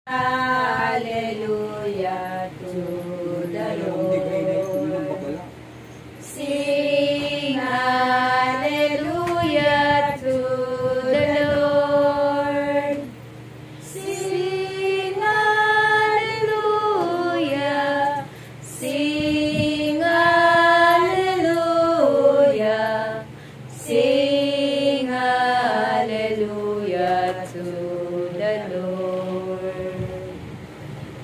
Hallelujah to the Lord. Sing hallelujah to the Lord. Sing hallelujah. Sing hallelujah. Sing hallelujah to the Lord.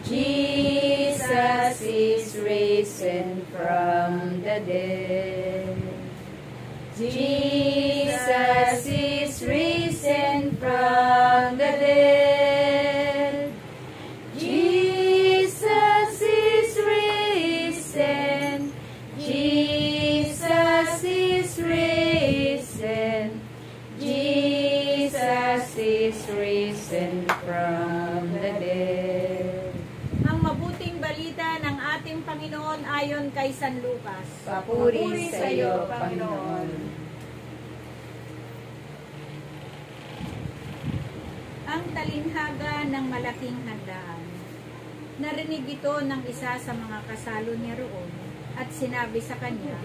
Jesus is risen from the dead. Jesus is risen from the dead. Jesus is risen. Jesus is risen. Jesus is risen from the dead. Ang mabuting balita ng ating Panginoon ayon kay San Lucas. Papuri sa iyo, Panginoon. Ang talinhaga ng malaking handaan. Narinig ito ng isa sa mga kasalo niya roon at sinabi sa kanya,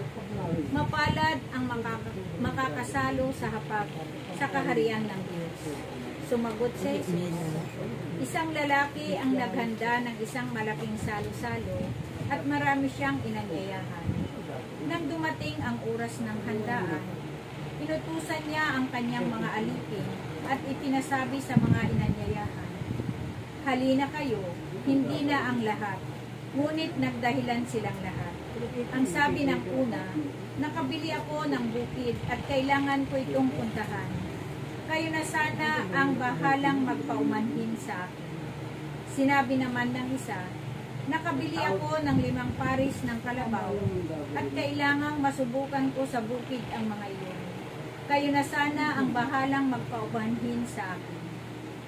mapalad ang makakasalo sa hapag sa kaharian ng Diyos. Sumagot si Jesus, isang lalaki ang naghanda ng isang malaking salo-salo at marami siyang inanyayahan. Nang dumating ang oras ng handaan, inutusan niya ang kanyang mga alipin at ipinasabi sa mga inanyayahan, halina kayo, hindi na ang lahat, ngunit nagdahilan silang lahat. Ang sabi ng una, nakabili ako ng bukid at kailangan ko itong puntahan. Kayo na sana ang bahalang magpaumanhin sa akin. Sinabi naman ng isa, nakabili ako ng 5 paris ng kalabaw at kailangang masubukan ko sa bukid ang mga iyon. Kayo na sana ang bahalang magpaumanhin sa akin.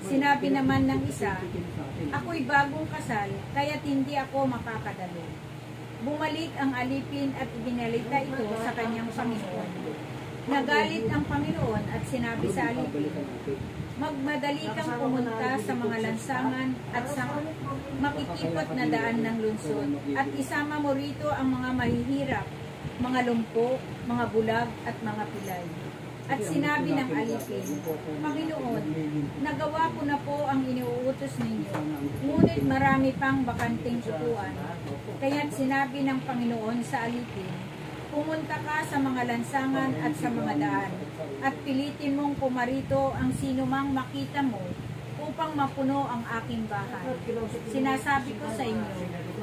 Sinabi naman ng isa, ako'y bagong kasal, kaya't hindi ako makakadalo. Bumalik ang alipin at ibinalita ito sa kanyang Panginoon. Nagalit ang Panginoon at sinabi sa alipin, magmadali kang pumunta sa mga lansangan at sa makikipot na daan ng lungsod at isama mo rito ang mga mahihirap, mga lumpo, mga bulag at mga pilay. At sinabi ng alipin, Panginoon, nagawa ko na po ang iniuutos ninyo, ngunit marami pang bakanting upuan. Kaya't sinabi ng Panginoon sa alipin, pumunta ka sa mga lansangan at sa mga daan, at pilitin mong pumarito ang sino mang makita mo upang mapuno ang aking bahay. Sinasabi ko sa inyo,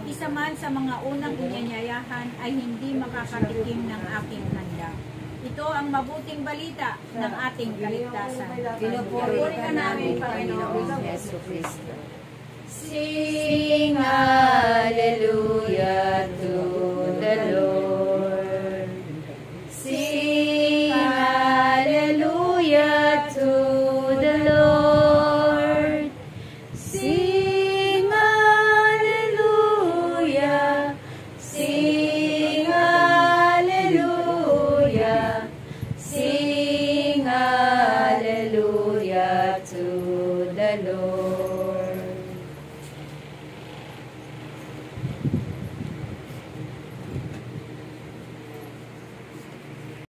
isa man sa mga unang inanyayahan ay hindi makakatikim ng aking handa. Ito ang mabuting balita ng ating kaligtasan. Pinupuri ka namin, Panginoon Yesu Cristo. Sing hallelujah to the Lord. Sing hallelujah to